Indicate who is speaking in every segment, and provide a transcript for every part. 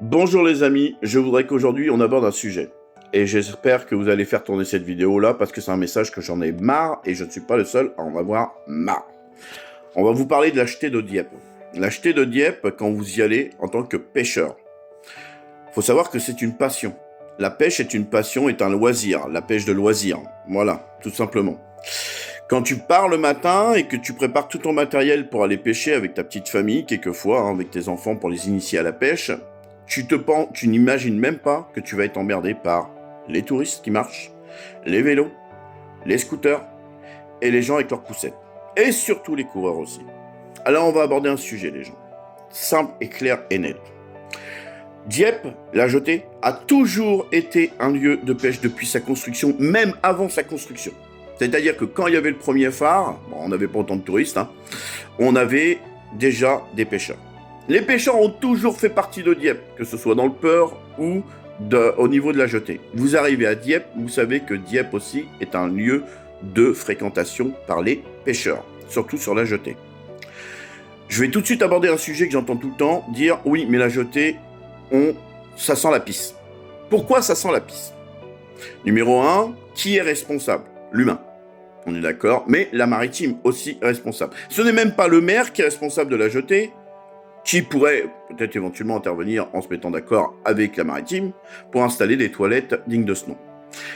Speaker 1: Bonjour les amis, je voudrais qu'aujourd'hui on aborde un sujet. Et j'espère que vous allez faire tourner cette vidéo là parce que c'est un message que j'en ai marre et je ne suis pas le seul à en avoir marre. On va vous parler de la jetée de Dieppe. La jetée de Dieppe quand vous y allez en tant que pêcheur. Faut savoir que c'est une passion. La pêche est une passion, est un loisir, la pêche de loisir. Voilà, tout simplement. Quand tu pars le matin et que tu prépares tout ton matériel pour aller pêcher avec ta petite famille, quelquefois, hein, avec tes enfants pour les initier à la pêche, tu n'imagines même pas que tu vas être emmerdé par les touristes qui marchent, les vélos, les scooters et les gens avec leurs poussettes. Et surtout les coureurs aussi. Alors on va aborder un sujet les gens. Simple et clair et net. Dieppe, la jetée, a toujours été un lieu de pêche depuis sa construction, même avant sa construction. C'est-à-dire que quand il y avait le premier phare, bon, on n'avait pas autant de touristes, hein, on avait déjà des pêcheurs. Les pêcheurs ont toujours fait partie de Dieppe, que ce soit dans le port ou au niveau de la jetée. Vous arrivez à Dieppe, vous savez que Dieppe aussi est un lieu de fréquentation par les pêcheurs, surtout sur la jetée. Je vais tout de suite aborder un sujet que j'entends tout le temps, dire oui, mais la jetée, ça sent la pisse. Pourquoi ça sent la pisse? Numéro 1, qui est responsable? L'humain. On est d'accord, mais la maritime aussi est responsable. Ce n'est même pas le maire qui est responsable de la jetée, qui pourrait peut-être éventuellement intervenir en se mettant d'accord avec la maritime pour installer des toilettes dignes de ce nom.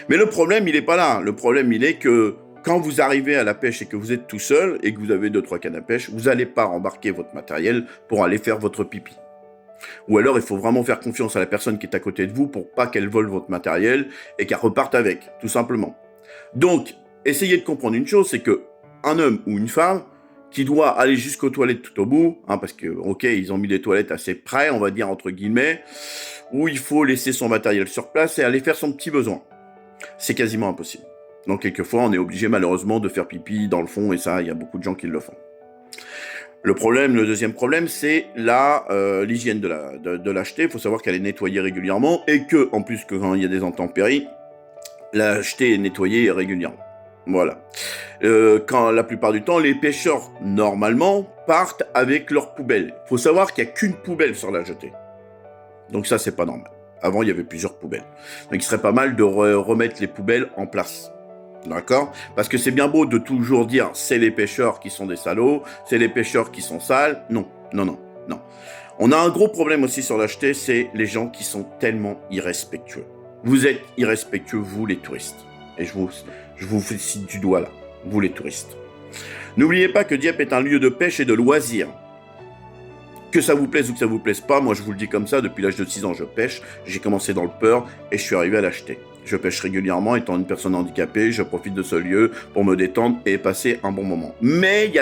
Speaker 1: Mais le problème, il n'est pas là. Le problème, il est que quand vous arrivez à la pêche et que vous êtes tout seul et que vous avez 2-3 cannes à pêche, vous n'allez pas embarquer votre matériel pour aller faire votre pipi. Ou alors, il faut vraiment faire confiance à la personne qui est à côté de vous pour pas qu'elle vole votre matériel et qu'elle reparte avec, tout simplement. Donc, essayez de comprendre une chose, c'est que un homme ou une femme qui doit aller jusqu'aux toilettes tout au bout, hein, parce que, ok, ils ont mis des toilettes assez près, on va dire entre guillemets, où il faut laisser son matériel sur place et aller faire son petit besoin. C'est quasiment impossible. Donc, quelquefois, on est obligé malheureusement de faire pipi dans le fond, et ça, il y a beaucoup de gens qui le font. Le deuxième problème, c'est l'hygiène de la jetée. Il faut savoir qu'elle est nettoyée régulièrement et que, en plus, que quand il y a des intempéries, la jetée est nettoyée régulièrement. Voilà. Quand la plupart du temps, les pêcheurs, normalement, partent avec leurs poubelles. Il faut savoir qu'il n'y a qu'une poubelle sur la jetée. Donc ça, c'est pas normal. Avant, il y avait plusieurs poubelles. Donc il serait pas mal de remettre les poubelles en place. D'accord? Parce que c'est bien beau de toujours dire c'est les pêcheurs qui sont des salauds, c'est les pêcheurs qui sont sales. Non, non, non, non. On a un gros problème aussi sur la jetée, c'est les gens qui sont tellement irrespectueux. Vous êtes irrespectueux, vous les touristes. Et je vous félicite du doigt là, vous les touristes. N'oubliez pas que Dieppe est un lieu de pêche et de loisirs. Que ça vous plaise ou que ça vous plaise pas, moi je vous le dis comme ça, depuis l'âge de 6 ans je pêche, j'ai commencé dans le port et je suis arrivé à l'acheter. Je pêche régulièrement, étant une personne handicapée, je profite de ce lieu pour me détendre et passer un bon moment. Mais il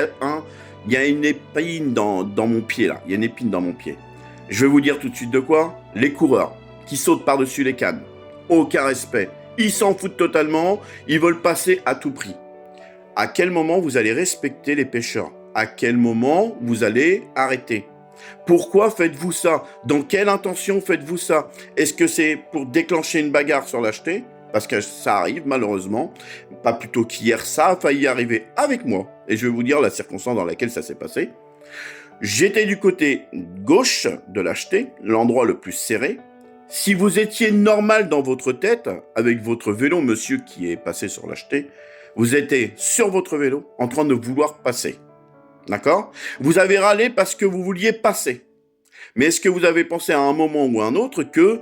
Speaker 1: y a une épine dans mon pied là, il y a une épine dans mon pied. Je vais vous dire tout de suite de quoi. Les coureurs qui sautent par-dessus les cannes, aucun respect, ils s'en foutent totalement, ils veulent passer à tout prix. À quel moment vous allez respecter les pêcheurs? À quel moment vous allez arrêter? Pourquoi faites-vous ça? Dans quelle intention faites-vous ça? Est-ce que c'est pour déclencher une bagarre sur la jetée? Parce que ça arrive malheureusement. Pas plutôt qu'hier, ça a failli arriver avec moi. Et je vais vous dire la circonstance dans laquelle ça s'est passé. J'étais du côté gauche de la jetée, l'endroit le plus serré. Si vous étiez normal dans votre tête, avec votre vélo, monsieur qui est passé sur la jetée, vous étiez sur votre vélo en train de vouloir passer. D'accord? Vous avez râlé parce que vous vouliez passer. Mais est-ce que vous avez pensé à un moment ou à un autre que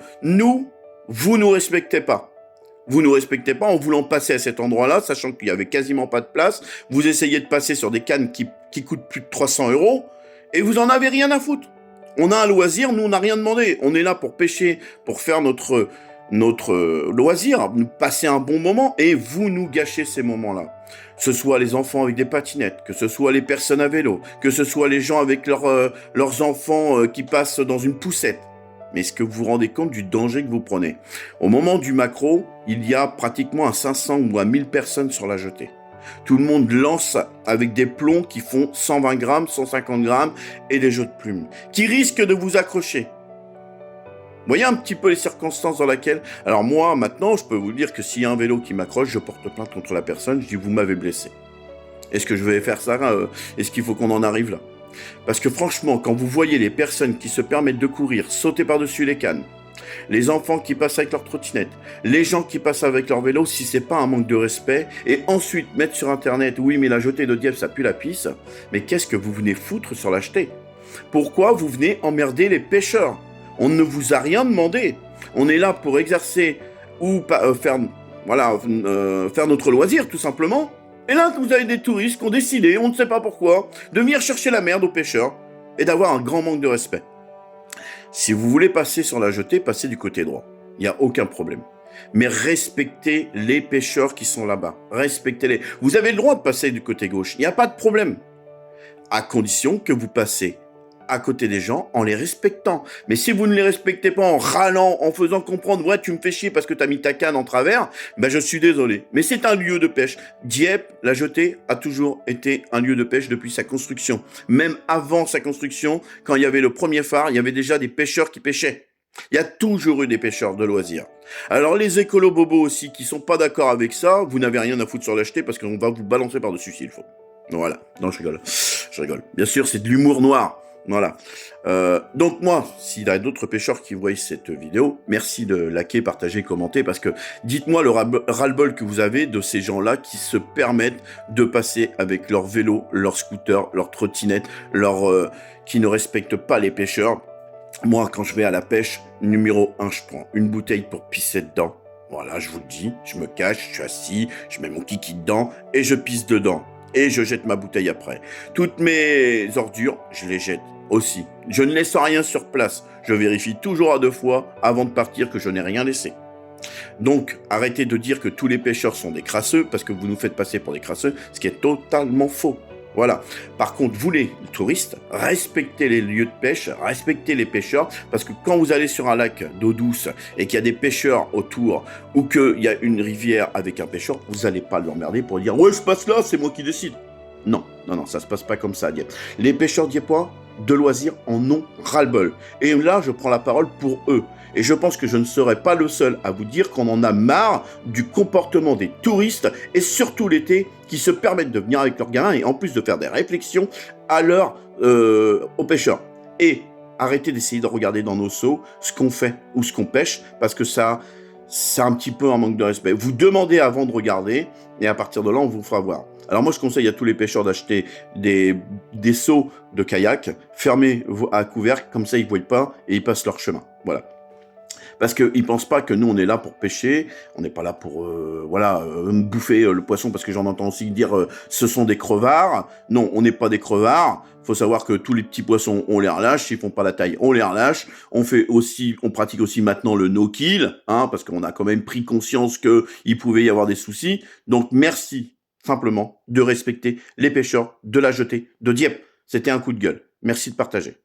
Speaker 1: vous nous respectez pas? Vous nous respectez pas en voulant passer à cet endroit-là, sachant qu'il y avait quasiment pas de place. Vous essayez de passer sur des cannes qui coûtent plus de 300 € et vous en avez rien à foutre. On a un loisir, nous on n'a rien demandé. On est là pour pêcher, pour faire notre loisir, nous passer un bon moment et vous nous gâchez ces moments-là. Que ce soit les enfants avec des patinettes, que ce soit les personnes à vélo, que ce soit les gens avec leurs enfants qui passent dans une poussette. Mais est-ce que vous vous rendez compte du danger que vous prenez? Au moment du maquereau, il y a pratiquement 500 ou 1000 personnes sur la jetée. Tout le monde lance avec des plombs qui font 120 grammes, 150 grammes et des jeux de plumes, qui risquent de vous accrocher. Vous voyez un petit peu les circonstances dans lesquelles... Alors moi, maintenant, je peux vous dire que s'il y a un vélo qui m'accroche, je porte plainte contre la personne, je dis « vous m'avez blessé ». Est-ce que je vais faire ça? Est-ce qu'il faut qu'on en arrive là? Parce que franchement, quand vous voyez les personnes qui se permettent de courir, sauter par-dessus les cannes, les enfants qui passent avec leur trottinette, les gens qui passent avec leur vélo, si c'est pas un manque de respect, et ensuite mettre sur internet, oui mais la jetée de Dieppe ça pue la pisse, mais qu'est-ce que vous venez foutre sur la jetée? Pourquoi vous venez emmerder les pêcheurs? On ne vous a rien demandé. On est là pour exercer ou faire notre loisir tout simplement. Et là vous avez des touristes qui ont décidé, on ne sait pas pourquoi, de venir chercher la merde aux pêcheurs et d'avoir un grand manque de respect. Si vous voulez passer sur la jetée, passez du côté droit. Il n'y a aucun problème. Mais respectez les pêcheurs qui sont là-bas. Respectez-les. Vous avez le droit de passer du côté gauche. Il n'y a pas de problème. À condition que vous passez à côté des gens en les respectant. Mais si vous ne les respectez pas en râlant, en faisant comprendre « Ouais, tu me fais chier parce que t'as mis ta canne en travers », ben je suis désolé. Mais c'est un lieu de pêche. Dieppe, la jetée, a toujours été un lieu de pêche depuis sa construction. Même avant sa construction, quand il y avait le premier phare, il y avait déjà des pêcheurs qui pêchaient. Il y a toujours eu des pêcheurs de loisirs. Alors les écolos bobos aussi qui sont pas d'accord avec ça, vous n'avez rien à foutre sur la jetée parce qu'on va vous balancer par-dessus s'il faut. Voilà. Non, je rigole. Je rigole. Bien sûr, c'est de l'humour noir. Voilà. Donc moi, s'il y a d'autres pêcheurs qui voient cette vidéo, merci de liker, partager, commenter, parce que dites-moi le ras-le-bol que vous avez de ces gens-là qui se permettent de passer avec leur vélo, leur scooter, leur trottinette, qui ne respectent pas les pêcheurs. Moi, quand je vais à la pêche, numéro 1, je prends une bouteille pour pisser dedans. Voilà, je vous le dis, je me cache, je suis assis, je mets mon kiki dedans et je pisse dedans. Et je jette ma bouteille après. Toutes mes ordures, je les jette aussi. Je ne laisse rien sur place. Je vérifie toujours à 2 fois avant de partir que je n'ai rien laissé. Donc, arrêtez de dire que tous les pêcheurs sont des crasseux, parce que vous nous faites passer pour des crasseux, ce qui est totalement faux. Voilà. Par contre, vous les touristes, respectez les lieux de pêche, respectez les pêcheurs, parce que quand vous allez sur un lac d'eau douce et qu'il y a des pêcheurs autour, ou qu'il y a une rivière avec un pêcheur, vous n'allez pas l'emmerder pour dire « Ouais, je passe là, c'est moi qui décide ». Non, non, non, ça se passe pas comme ça à Dieppe. Les pêcheurs dieppois de loisirs en ont ras-le-bol. Et là, je prends la parole pour eux. Et je pense que je ne serai pas le seul à vous dire qu'on en a marre du comportement des touristes, et surtout l'été, qui se permettent de venir avec leurs gamins et en plus de faire des réflexions aux pêcheurs. Et arrêtez d'essayer de regarder dans nos seaux ce qu'on fait ou ce qu'on pêche, parce que ça, c'est un petit peu un manque de respect. Vous demandez avant de regarder, et à partir de là, on vous fera voir. Alors moi, je conseille à tous les pêcheurs d'acheter des seaux de kayak fermés à couvercle, comme ça ils ne voient pas et ils passent leur chemin. Voilà. Parce qu'ils pensent pas que nous, on est là pour pêcher, on n'est pas là pour bouffer le poisson, parce que j'en entends aussi dire ce sont des crevards. Non, on n'est pas des crevards. Faut savoir que tous les petits poissons, on les relâche. S'ils font pas la taille, on les relâche. On pratique aussi maintenant le no-kill, parce qu'on a quand même pris conscience qu'il pouvait y avoir des soucis. Donc merci simplement de respecter les pêcheurs de la jetée de Dieppe. C'était un coup de gueule. Merci de partager.